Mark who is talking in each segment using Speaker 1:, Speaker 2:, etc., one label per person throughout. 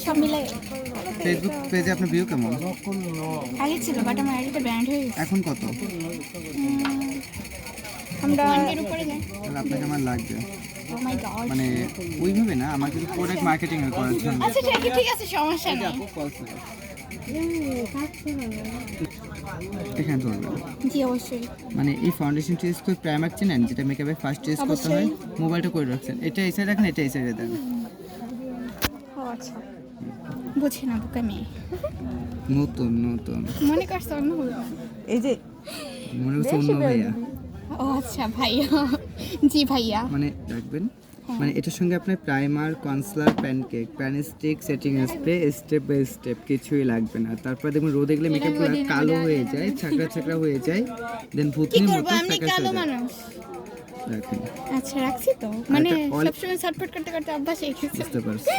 Speaker 1: সব মিলাই
Speaker 2: ফেসবুক পেজে আপনার ভিউ কেমন?
Speaker 1: আগে ছিল, বাট আমার আইডিটা ব্যান্ড হয়ে গেছে।
Speaker 2: এখন কত?
Speaker 1: আমরা এর উপরে যাই।
Speaker 2: তাহলে আপনাকে আমার লাগবে
Speaker 1: ও মাই গড।
Speaker 2: মানে ওইভাবে না, আমার কিন্তু প্রোডাক্ট মার্কেটিং করার জন্য।
Speaker 1: আচ্ছা ঠিক আছে, সমস্যা নেই।
Speaker 2: এখানে ধরবেন।
Speaker 1: জি অবশ্যই।
Speaker 2: মানে এই ফাউন্ডেশন ইউজ করে প্রাইমার চেনেন, যেটা মেকআপে ফার্স্ট ইউজ করতে হয়। মোবাইলটা করে রাখছেন, এটা এই সাইডে রাখেন, এটা এই সাইডে দেন।
Speaker 1: ও আচ্ছা, বুঝি না বুকা মেয়ে।
Speaker 2: নতুন নতুন
Speaker 1: মনে করছো অন্য বলবো?
Speaker 3: এই যে
Speaker 2: মনে হচ্ছে অন্য ভাইয়া।
Speaker 1: ও আচ্ছা ভাইয়া। জি ভাইয়া।
Speaker 2: মানে রাখবেন, মানে এটার সঙ্গে আপনার primer, concealer, pancake, pan stick, setting spray, step by step কিছুই লাগবে না। তারপর দেখুন রোদে গেলে মেকআপগুলো কালো হয়ে যায়, ছাকড়া ছাকড়া হয়ে যায়, দেন
Speaker 1: কি
Speaker 2: ভুতনির
Speaker 1: করব,
Speaker 2: মতো
Speaker 1: আমি
Speaker 2: ফ্যাকাশে
Speaker 1: কালো
Speaker 2: হয়ে যায়।
Speaker 1: মানুষ।
Speaker 2: রাখেন,
Speaker 1: আচ্ছা রাখছি তো, মানে
Speaker 2: এটা all-
Speaker 1: সবসময় শর্টকাট করতে করতে অভ্যাস হয়ে গেছে।
Speaker 2: বুঝতে পারছি।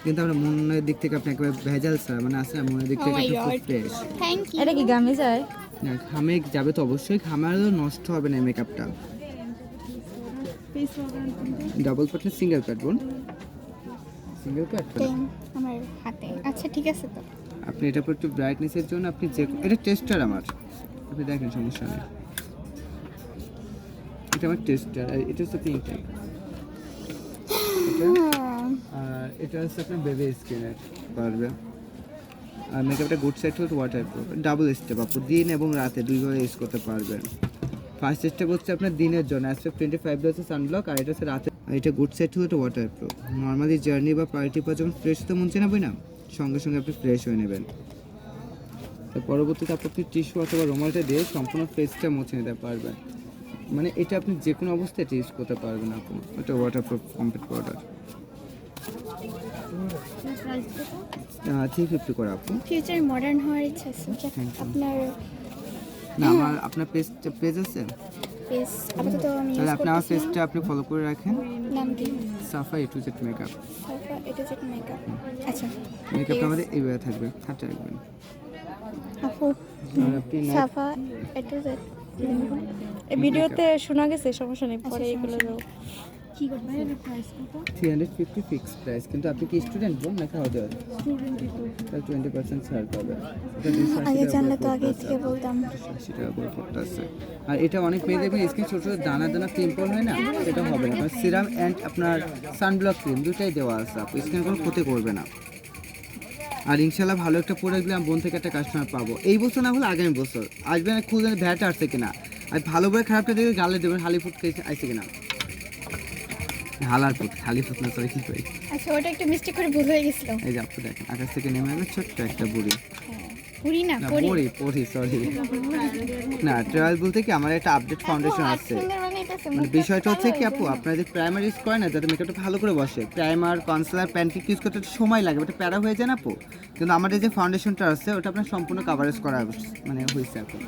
Speaker 2: কিন্তু আমরা মনের দিক থেকে আপনি একেবারে ভেজাল ছাড়া, মানে আসলে মনের দিক
Speaker 1: Oh
Speaker 2: থেকে
Speaker 1: my
Speaker 2: একটু
Speaker 1: God.
Speaker 2: ফ্রেশ।
Speaker 1: Thank you.
Speaker 3: এটা কি গামে যায়?
Speaker 2: না, ঘামে যাবে তো অবশ্যই, ঘামারও নষ্ট হবে না মেকআপটা। ডাবল প্যাট না সিঙ্গেল প্যাট বোন? সিঙ্গেল প্যাট।
Speaker 1: আমার হাতে। আচ্ছা ঠিক আছে তো।
Speaker 2: আপনি এটা পর একটু ব্রাইটনেসের জন্য আপনি যে এটা টেস্টার আমার, আপনি দেখেন সমস্যা নেই। এটা আমার টেস্টার, এটা হচ্ছে পিঙ্ক টাইপ, আর এটা হচ্ছে আপনার বেবি স্কিনের পারবে। আর মেকআপটা গুড সাইড হচ্ছে ওয়াটার প্রুফ, ডাবল স্টেপ, আপনি দিন এবং রাতে দুইভাবে ইউজ করতে পারবেন। ফার্স্ট স্টেপ হচ্ছে আপনার দিনের জন্য অ্যাসপেক্ট 25 হচ্ছে সানব্লক, আর এটা হচ্ছে রাতে। আর এটা গুড সাইড হচ্ছে ওয়াটার প্রুফ। নর্মালি জার্নি বা পার্টি পর যখন ফ্রেশ হতে মন চায় না বই না, সঙ্গে সঙ্গে আপনি ফ্রেশ হয়ে নেবেন। তার পরবর্তীতে আপনি টিস্যু অথবা রুমালটা দিয়ে সম্পূর্ণ ফেসটা মুছে নিতে পারবেন। মানে এটা আপনি যে কোনো অবস্থায় ইউজ করতে পারবেন আপনি। এটা ওয়াটার প্রুফ কমপ্লিট পাউডার। 350 করে আপু।
Speaker 1: ফিউচার মডার্ন হওয়ার ইচ্ছা আছে। আপনার
Speaker 2: না, আপনার পেজ আছে?
Speaker 1: পেজ আপাতত আমি
Speaker 2: তাহলে
Speaker 1: ইউজ
Speaker 2: আপনি আমার
Speaker 1: করতেছি না।
Speaker 2: পেজটা আপনি ফলো করে রাখেন,
Speaker 1: নাম কি?
Speaker 2: সাফা A to Z মেকআপ।
Speaker 1: সাফা এটা যে মেকআপ। আচ্ছা
Speaker 2: মেকআপটা আমাদের এইভাবে থাকবে, হাতে রাখবেন।
Speaker 1: আপু
Speaker 2: আর আপনি
Speaker 1: সাফা এটা যে
Speaker 3: এই ভিডিওতে শোনা গেছে, সমস্যা নেই, পরে এগুলো দাও।
Speaker 1: কি করবে এর প্রাইস কত?
Speaker 2: 350 ফিক্স প্রাইস। কিন্তু আপনি কি স্টুডেন্ট বোন নাকি হাউজার? তাহলে 20% ছাড় পাবে। এটা 280
Speaker 1: আগে
Speaker 2: টাকা
Speaker 1: জানলে
Speaker 2: করে
Speaker 1: তো আগে
Speaker 2: পড়তেছে।
Speaker 1: থেকে বলতাম।
Speaker 2: 80 টাকা করে পড়তেছে। আর এটা অনেক মেয়ে দেখবেন স্কিন ছোট ছোট দানা দানা পিম্পল হয় না, সেটা হবে না। সিরাম অ্যান্ড আপনার সানব্লক ক্রিম দুটাই দেওয়া আছে, আপনি স্কিন কোনো ক্ষতি করবে না। আর ইনশাল্লাহ ভালো একটা প্রোডাক্ট দিলে আমি বোন থেকে একটা কাস্টমার পাবো। এই বছর না হলে আগামী বছর আসবেন, খুঁজে ভ্যাট আসছে কিনা। আর ভালো করে খারাপটা দেখে গালে দেবেন, হালি ফুট খেয়েছে আসছে কিনা। হালার ফুট, খালি ফুট না, সরি কি করি।
Speaker 1: আচ্ছা ওটা একটু মিস্টেক করে ভুল হয়ে গেছিল।
Speaker 2: এই যে আপনি দেখেন আকাশ থেকে নেমে এলো ছোট্ট একটা বুড়ি,
Speaker 1: পুরি না
Speaker 2: না
Speaker 1: পুরি।
Speaker 2: পড়ি সরি না, ট্রায়াল বলতে কি আমার একটা আপডেট ফাউন্ডেশন আছে। মানে বিষয়টা হচ্ছে কি আপু, আপনারা যে প্রাইমার ইউজ করেন না, যাতে মেকআপটা ভালো করে বসে, প্রাইমার, কনসিলার, প্যানকেক ইউজ করতে একটু সময় লাগে, ওটা প্যারা হয়ে যায় না আপু। কিন্তু আমাদের যে ফাউন্ডেশনটা আছে ওটা আপনার সম্পূর্ণ কাভারেজ করা মানে হয়েছে এখন।